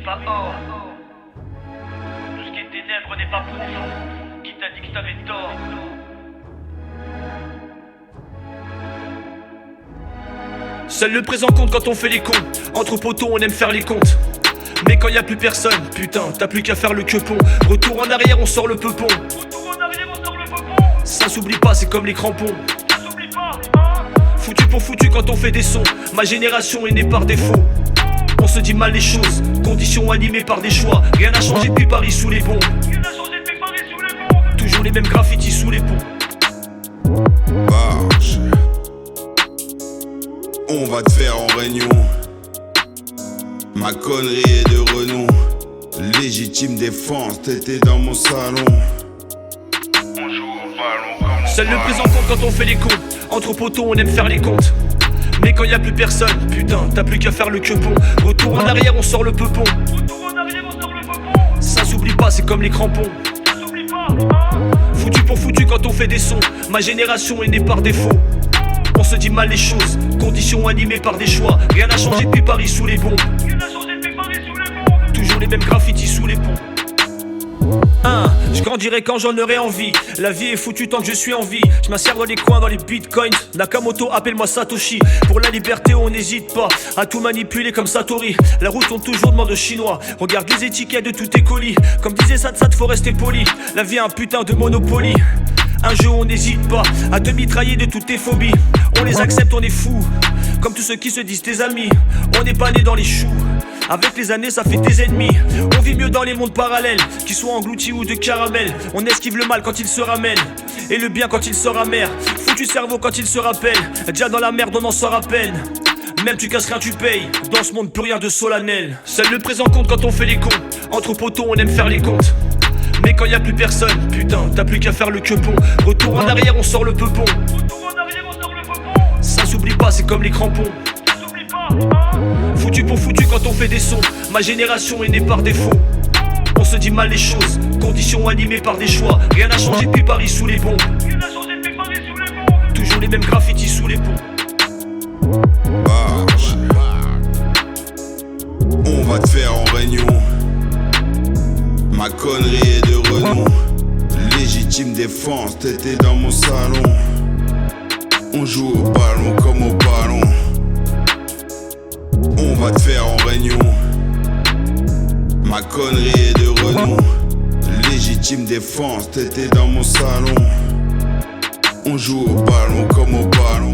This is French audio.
n'est pas or. Tout ce qui est ténèbres n'est pas profond. Qui t'a dit que t'avais tort? Seul le présent compte quand on fait les cons. Entre potos on aime faire les comptes. Mais quand y a plus personne, putain, t'as plus qu'à faire le quepon. Retour en arrière, on sort le peupon. Retour en arrière, on sort le peupon. Ça s'oublie pas, c'est comme les crampons. Ça s'oublie pas, hein. Foutu pour foutu quand on fait des sons. Ma génération est née par défaut. On se dit mal les choses, conditions animées par des choix. Rien n'a changé depuis Paris sous les ponts. Rien n'a changé depuis Paris sous les ponts. Toujours les mêmes graffitis sous les ponts. Barge. On va te faire en réunion. Ma connerie est de renom. Légitime défense, t'étais dans mon salon. On joue au ballon comme Seul le présent compte quand on fait les cons. Entre potos on aime faire les comptes. Mais quand y a plus personne, putain, t'as plus qu'à faire le quepon. Retour en arrière, on sort le peupon. Retour en arrière, on sort le peupon. Ça s'oublie pas, c'est comme les crampons. Ça s'oublie pas, hein. Foutu pour foutu quand on fait des sons. Ma génération est née par défaut. On se dit mal les choses, conditions animées par des choix. Rien n'a changé depuis Paris sous les ponts. Rien n'a changé depuis Paris sous les ponts. Toujours les mêmes graffitis sous les ponts. Je grandirai quand j'en aurai envie. La vie est foutue tant que je suis en vie. Je m'insère dans les coins, dans les bitcoins. Nakamoto, appelle-moi Satoshi. Pour la liberté, on n'hésite pas à tout manipuler comme Satori. La route tourne toujours, demande aux Chinois. Regarde les étiquettes de tous tes colis. Comme disait Sad, faut rester poli. La vie est un putain de Monopoly. Un jeu, on n'hésite pas à te mitrailler de toutes tes phobies. On les accepte, on est fous. Comme tous ceux qui se disent tes amis. On n'est pas né dans les choux. Avec les années, ça fait des ennemis. On vit mieux dans les mondes parallèles, qu'ils soient engloutis ou de caramel. On esquive le mal quand il se ramène, et le bien quand il sort amer. Foutu cerveau quand il se rappelle. Déjà dans la merde, on en sort à peine. Même tu casses rien, tu payes. Dans ce monde, plus rien de solennel. Seul le présent compte quand on fait les cons. Entre potos, on aime faire les comptes. Mais quand y a plus personne, putain, t'as plus qu'à faire le quepon. Retour en arrière, on sort le peupon. Retour en arrière, on sort le peupon. Ça s'oublie pas, c'est comme les crampons. Ça s'oublie pas, hein. Foutu pour foutu quand on fait des sons. Ma génération est née par défaut. On se dit mal les choses, conditions animées par des choix. Rien n'a changé depuis Paris sous les ponts. Rien n'a changé depuis Paris sous les ponts. Toujours les mêmes graffitis sous les ponts. Barge. On va te faire en réunion. Ma connerie est de renom. Légitime défense, t'étais dans mon salon. On joue au ballon comme au ballon. On va te faire en réunion. Ma connerie est de renom. Légitime défense, t'étais dans mon salon. On joue au ballon comme au ballon.